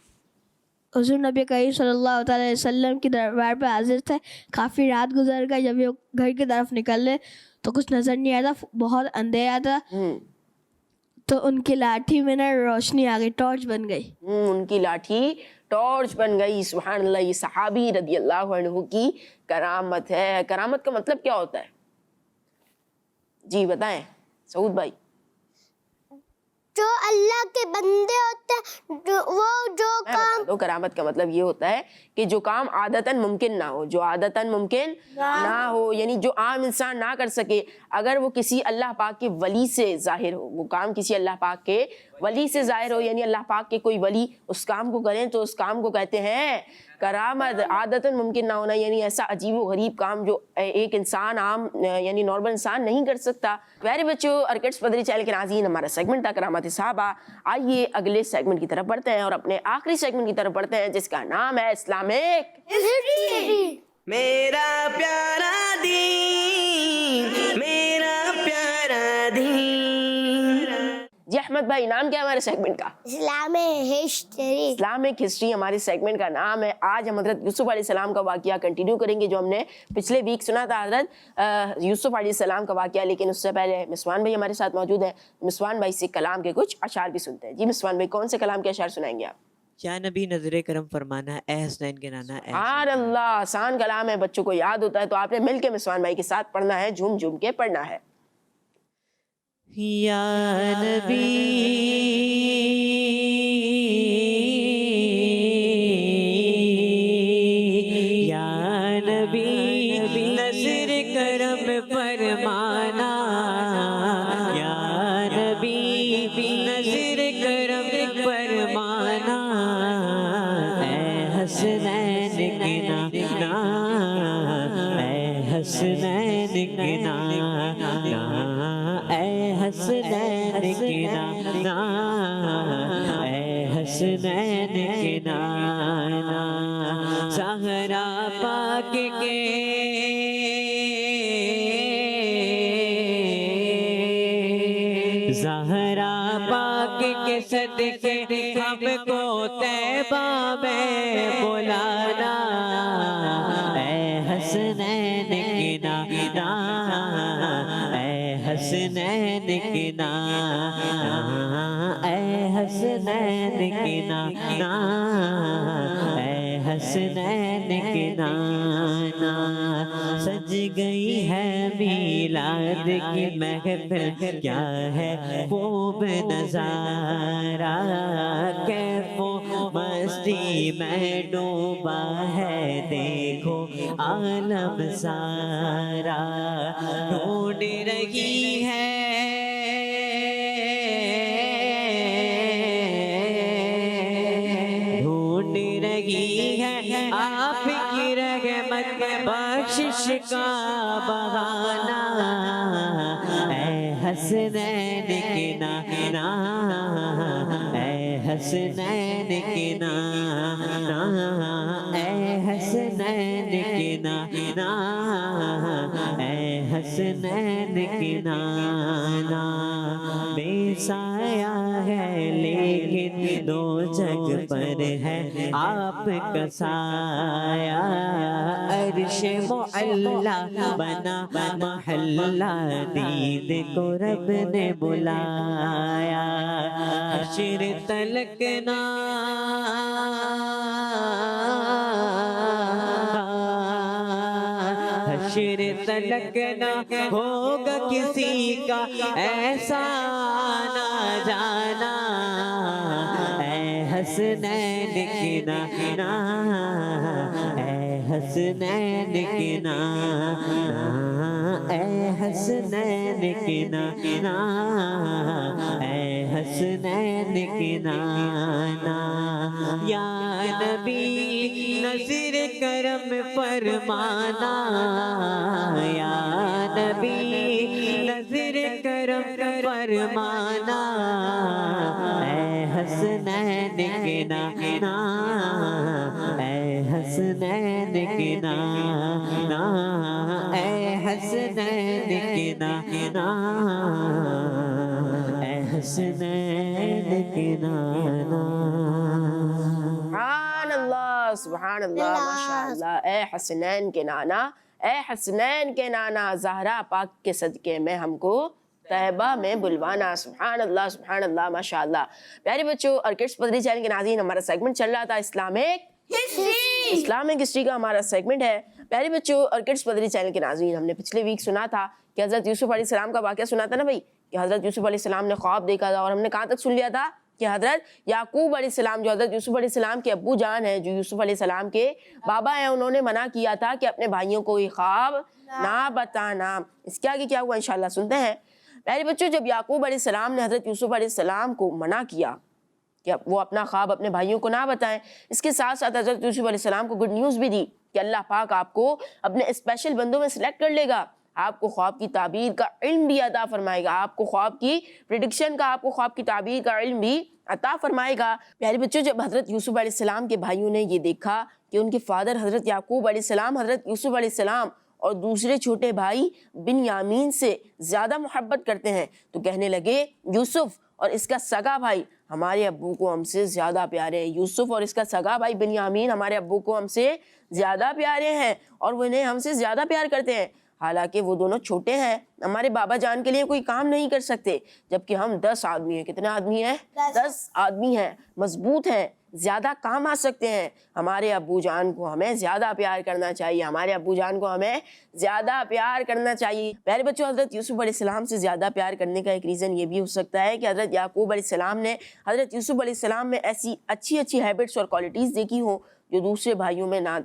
حضور نبی کریم صلی اللہ تعالی وسلم کی دربار پہ حاضر تھے. کافی رات گزر گئی. جب یہ گھر کی طرف نکلے تو کچھ نظر نہیں آیا تھا، بہت اندھیرا تھا. تو ان کی لاٹھی میں نا روشنی آ گئی، ٹارچ بن گئی. ان کی لاٹھی ٹارچ بن گئی. سبحان اللہ. یہ صحابی رضی اللہ عنہ کی کرامت ہے. کرامت کا مطلب کیا ہوتا ہے؟ جی بتائیں سعود بھائی. جو اللہ کے بندے ہوتے ہیں وہ جو کام، کرامت کا مطلب یہ ہوتا ہے کہ جو کام عادتاً ممکن نہ ہو، جو عادتاً ممکن نہ ہو، یعنی جو عام انسان نہ کر سکے، اگر وہ کسی اللہ پاک کے ولی سے ظاہر ہو، وہ کام کسی اللہ پاک کے ولی سے ظاہر ہو، یعنی اللہ پاک کے کوئی ولی اس کام کو کریں تو اس کام کو کہتے ہیں کرامت. عادتاً ممکن نہ ہونا یعنی ایسا عجیب و غریب کام جو ایک انسان عام یعنی نارمل انسان نہیں کر سکتا. پیارے بچوں اور کڈس پدری چینل کے ناظرین، ہمارا سیگمنٹ تھا کرامات صحابہ. آئیے اگلے سیگمنٹ کی طرف بڑھتے ہیں اور اپنے آخری سیگمنٹ کی طرف بڑھتے ہیں جس کا نام ہے اسلامک میرا پیارا دین، میرا پیارا دین. جی احمد بھائی، نام کیا ہے ہمارے سیگمنٹ کا؟ Islamic history. اسلامک ہسٹری ہماری سیگمنٹ کا نام ہے. آج ہم حضرت یوسف علیہ السلام کا واقعہ کنٹینیو کریں گے جو ہم نے پچھلے ویک سنا تھا حضرت یوسف علیہ السلام کا واقعہ. لیکن اس سے پہلے مسوان بھائی ہمارے ساتھ موجود ہیں. مسوان بھائی سے کلام کے کچھ اشعار بھی سنتے ہیں. جی مسوان بھائی، کون سے کلام کے اشعار سنائیں گے آپ؟ یا نبی نظر کرم فرمانا، اے حسنین کے نانا. سبحان اللہ، آسان کلام ہے، بچوں کو یاد ہوتا ہے. تو آپ نے مل کے مسوان بھائی کے ساتھ پڑھنا ہے، جھوم جھوم کے پڑھنا ہے. یا نبی یا نبی نظر کرم فرمانا، یا نبی نظر کرم فرمانا، اے حسنین کے نانا، اے حسنین کے نانا، اے حسنین کے نانا، اے حسنین کے نانا. زہرا پاک کے زہرا پاک کے صدقے ہم کو طیبہ میں بلانا، اے حسنین کے نانا، اے حسنین کے نانا، اے حسنین کے نانا، اے حسنین کے نانا. سج گئی ہے میلاد کی محفل، کیا ہے خوب نظارہ، کیف و مستی میں ڈوبا ہے دیکھو عالم سارا. ڈھونڈ رہی ہے آپ کی رحمت بخشش کا بہانہ، اے حسنین کے نانا، اے حسنین کے نانا، اے حسنین کے نانا، اے حسنین کے نانا. بے سایہ ہے لیکن دو جگ پر ہے آپ کا سایہ، عرش معلا بنا محلہ دید کو رب نے بلایا. حشر تلک نہ حشر تلک نہ ہوگا کسی کا ایسا نہ جانا، اے حسنین کے نانا، اے حسنین کے نانا، اے حسنین کے نانا، اے حسنین کے نانا. یا نبی نظر کرم فرمانا، یا نبی نظر کرم فرمانا، اے حسنین کے نانا، اے حسنین کے نانا، اے حسنین کے نانا، اے حسنین کے نانا. سبحان اللہ، سبحان اللہ، ماشاء اللہ. اے حسنین کے نانا، اے حسنین کے نانا، زہرا پاک کے صدقے میں ہم کو طیبہ میں بلوانا. سبحان اللہ، سبحان اللہ، ماشاء اللہ. پیارے بچوں، اور کڈس پدری چینل کے ناظرین، ہمارا سیگمنٹ چل رہا تھا اسلامک ہسٹری کا ہمارا سیگمنٹ ہے. پیارے بچوں اور کڈس پدری چینل کے ناظرین، ہم نے پچھلے ویک سنا تھا کہ حضرت یوسف علیہ السلام کا واقعہ سنا تھا نا بھائی، کہ حضرت یوسف علیہ السلام نے خواب دیکھا تھا. اور ہم نے کہاں تک سن لیا تھا کہ حضرت یعقوب علیہ السلام جو حضرت یوسف علیہ السلام کے ابو جان ہیں، جو یوسف علیہ السلام کے بابا ہیں، انہوں نے منع کیا تھا کہ اپنے بھائیوں کو یہ خواب نہ بتانا. اس کے آگے کیا ہوا انشاءاللہ سنتے ہیں. پیارے بچوں، جب یعقوب علیہ السلام نے حضرت یوسف علیہ السلام کو منع کیا کہ وہ اپنا خواب اپنے بھائیوں کو نہ بتائیں، اس کے ساتھ ساتھ حضرت یوسف علیہ السلام کو گڈ نیوز بھی دی کہ اللہ پاک آپ کو اپنے اسپیشل بندوں میں سلیکٹ کر لے گا، آپ کو خواب کی تعبیر کا علم بھی عطا فرمائے گا، آپ کو خواب کی پریڈکشن کا، آپ کو خواب کی تعبیر کا علم بھی عطا فرمائے گا. پیارے بچوں، جب حضرت یوسف علیہ السلام کے بھائیوں نے یہ دیکھا کہ ان کے فادر حضرت یعقوب علیہ السلام حضرت یوسف علیہ السلام اور دوسرے چھوٹے بھائی بنیامین سے زیادہ محبت کرتے ہیں، تو کہنے لگے یوسف اور اس کا سگا بھائی ہمارے ابو کو ہم سے زیادہ پیارے ہیں. یوسف اور اس کا سگا بھائی بنیامین ہمارے ابو کو ہم سے زیادہ پیارے ہیں اور وہ انہیں ہم سے زیادہ پیار کرتے ہیں. حالانکہ وہ دونوں چھوٹے ہیں, ہمارے بابا جان کے لیے کوئی کام نہیں کر سکتے, جبکہ ہم 10 آدمی ہیں. کتنے آدمی ہیں؟ 10 آدمی ہیں, مضبوط ہیں, زیادہ کام آ سکتے ہیں. ہمارے ابو جان کو ہمیں زیادہ پیار کرنا چاہیے, ہمارے ابو جان کو ہمیں زیادہ پیار کرنا چاہیے. پیارے بچوں, حضرت یوسف علیہ السلام سے زیادہ پیار کرنے کا ایک ریزن یہ بھی ہو سکتا ہے کہ حضرت یعقوب علیہ السلام نے حضرت یوسف علیہ السلام میں ایسی اچھی ہیبٹس اور کوالٹیز دیکھی ہوں جو دوسرے بھائیوں میں نہ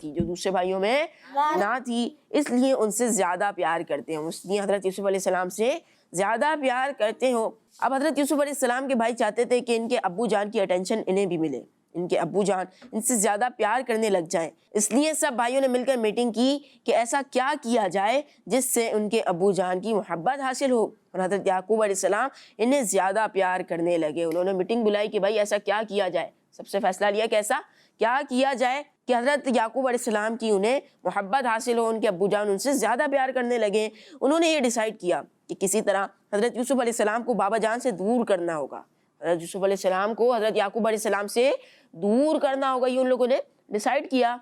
تھی, اس لیے ان سے زیادہ پیار کرتے ہیں, اس لیے حضرت یوسف علیہ السلام سے زیادہ پیار کرتے ہوں. اب حضرت یوسف علیہ السلام کے بھائی چاہتے تھے کہ ان کے ابو جان کی اٹینشن انہیں بھی ملے, ان کے ابو جان ان سے زیادہ پیار کرنے لگ جائیں. اس لیے سب بھائیوں نے مل کر میٹنگ کی کہ ایسا کیا کیا جائے جس سے ان کے ابو جان کی محبت حاصل ہو, اور حضرت یعقوب علیہ السلام انہیں زیادہ پیار کرنے لگے. انہوں نے میٹنگ بلائی کہ بھائی ایسا کیا کیا جائے. سب سے فیصلہ لیا کہ ایسا کیا کیا جائے کہ حضرت یعقوب علیہ السلام کی انہیں محبت حاصل ہو, ان کے ابو جان ان سے زیادہ پیار کرنے لگے. انہوں نے یہ ڈیسائیڈ کیا کہ کسی طرح حضرت یوسف علیہ السلام کو بابا جان سے دور کرنا ہوگا, حضرت یوسف علیہ السلام کو حضرت یعقوب علیہ السلام سے دور کرنا ہوگا. یہ ان لوگوں نے ڈیسائیڈ کیا,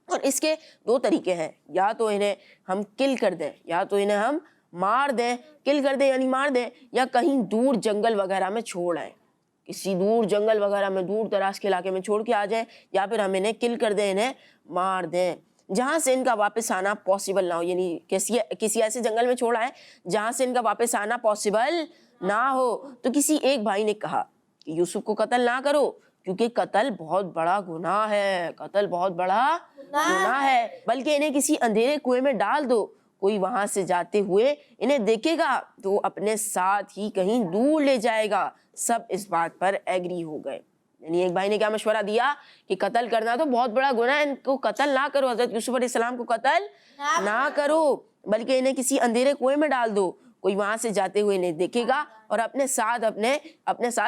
اور اس کے 2 طریقے ہیں, یا تو انہیں ہم کل کر دیں, یا تو انہیں ہم مار دیں. کل کر دیں یعنی مار دیں, یا کہیں دور جنگل وغیرہ میں چھوڑ آئیں, کسی دور جنگل وغیرہ میں دور دراز کے علاقے میں چھوڑ کے آ جائیں, یا پھر ہم انہیں کل کر دیں, انہیں مار دیں, جہاں سے ان کا واپس آنا پاسبل نہ ہو. یعنی کسی ایسے جنگل میں چھوڑ آئیں جہاں سے ان کا واپس آنا پاسبل نہ ہو. تو کسی ایک بھائی نے کہا کہ یوسف کو قتل نہ کرو, کیونکہ قتل بہت بڑا گناہ ہے, قتل بہت بڑا گناہ ہے, بلکہ انہیں کسی اندھیرے کنویں میں ڈال دو, کوئی وہاں سے جاتے ہوئے انہیں دیکھے گا تو وہ اپنے ساتھ ہی کہیں دور لے جائے گا. سب اس بات پر ایگری ہو گئے. یعنی ایک بھائی نے کیا مشورہ دیا کہ قتل کرنا تو بہت بڑا گناہ ہے, ان کو قتل نہ کرو, حضرت یوسف علیہ السلام کو قتل نہ کرو, بلکہ انہیں کسی اندھیرے کنویں میں ڈال دو, کوئی وہاں سے جاتے ہوئے انہیں دیکھے گا اور اپنے ساتھ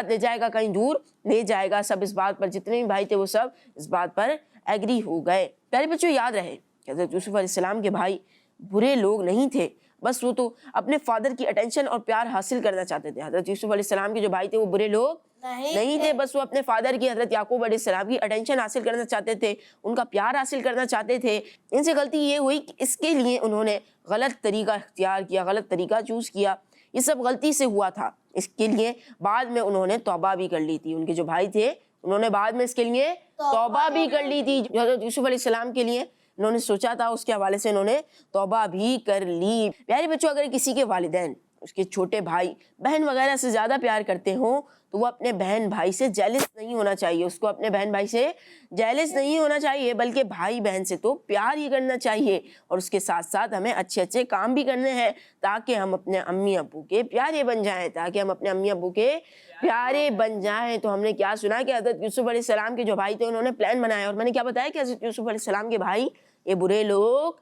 لے جائے گا, کہیں دور لے جائے گا. سب اس بات پر, جتنے بھی بھائی تھے وہ سب اس بات پر ایگری ہو گئے. پیارے بچوں, یاد رہے کہ حضرت یوسف علیہ السلام کے بھائی برے لوگ نہیں تھے, بس وہ تو اپنے فادر کی اٹینشن اور پیار حاصل کرنا چاہتے تھے. حضرت یوسف علیہ السلام کے جو بھائی تھے وہ برے لوگ نہیں تھے, بس وہ اپنے فادر کی, حضرت یعقوب علیہ السلام کی اٹینشن حاصل کرنا چاہتے تھے, ان کا پیار حاصل کرنا چاہتے تھے. ان سے غلطی یہ ہوئی کہ اس کے لیے انہوں نے غلط طریقہ اختیار کیا, غلط طریقہ چوز کیا. یہ سب غلطی سے ہوا تھا. اس کے لیے بعد میں انہوں نے توبہ بھی کر لی تھی. ان کے جو بھائی تھے انہوں نے بعد میں اس کے لیے توبہ بھی کر لی تھی. جو حضرت یوسف علیہ السلام کے لیے انہوں نے سوچا تھا اس کے حوالے سے انہوں نے توبہ بھی کر لی. پیارے بچوں, اگر کسی کے والدین اس کے چھوٹے بھائی بہن وغیرہ سے زیادہ پیار کرتے ہوں تو وہ اپنے بہن بھائی سے جیلس نہیں ہونا چاہیے, اس کو اپنے بہن بھائی سے جیلس نہیں ہونا چاہیے, بلکہ بھائی بہن سے تو پیار ہی کرنا چاہیے. اور اس کے ساتھ ساتھ ہمیں اچھے کام بھی کرنے ہیں تاکہ ہم اپنے امی ابو کے پیارے بن جائیں, تو ہم نے کیا سنا کہ حضرت یوسف علیہ السلام کے جو بھائی تھے انہوں نے پلان بنایا, اور میں نے کیا بتایا کہ حضرت یوسف علیہ السلام کے بھائی یہ برے لوگ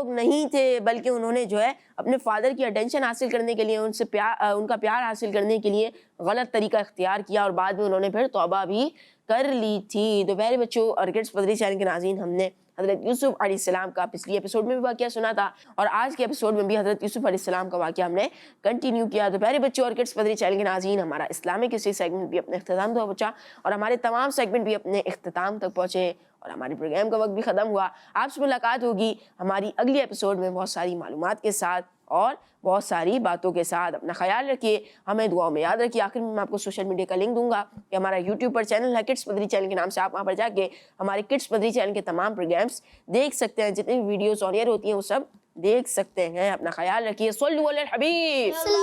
نہیں تھے, بلکہ انہوں نے جو ہے اپنے فادر کی اٹینشن حاصل کرنے کے لیے, ان کا پیار حاصل کرنے کے لیے غلط طریقہ اختیار کیا, اور بعد میں انہوں نے پھر توبہ بھی کر لی تھی. تو پیارے بچوں اور کڈس پدری چینل کے ناظرین, ہم نے حضرت یوسف علیہ السلام کا پچھلی ایپیسوڈ میں بھی واقعہ سنا تھا, اور آج کے ایپیسوڈ میں بھی حضرت یوسف علیہ السلام کا واقعہ ہم نے کنٹینیو کیا. تو پیارے بچوں اور کڈس پدری چینل کے ناظرین, ہمارا اسلامک ہسٹری سیگمنٹ بھی اپنے اختتام تک پہنچا, اور ہمارے تمام سیگمنٹ بھی اپنے اختتام تک پہنچے, اور ہمارے پروگرام کا وقت بھی ختم ہوا. آپ سے ملاقات ہوگی ہماری اگلی ایپیسوڈ میں بہت ساری معلومات کے ساتھ اور بہت ساری باتوں کے ساتھ. اپنا خیال رکھیے, ہمیں دعاؤں میں یاد رکھیے. آخر میں آپ کو سوشل میڈیا کا لنک دوں گا کہ ہمارا یوٹیوب پر چینل ہے کڈس پدری چینل کے نام سے, آپ وہاں پر جا کے ہمارے کڈس پدری چینل کے تمام پروگرامس دیکھ سکتے ہیں, جتنی بھی ویڈیوز آن ایئر ہوتی ہیں وہ سب دیکھ سکتے ہیں. اپنا خیال رکھیے. صلو علی الحبیب صلی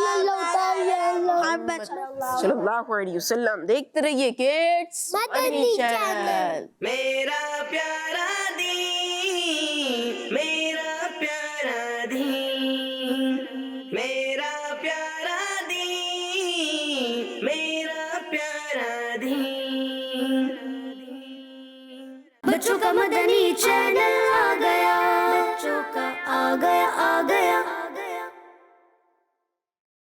اللہ علیہ وسلم. دیکھتے رہیے کڈس پدری چینل. میرا پیارا دین, میرا پیارا دین, میرا پیارا دین, میرا پیارا دین. بچوں کا مدنی چینل.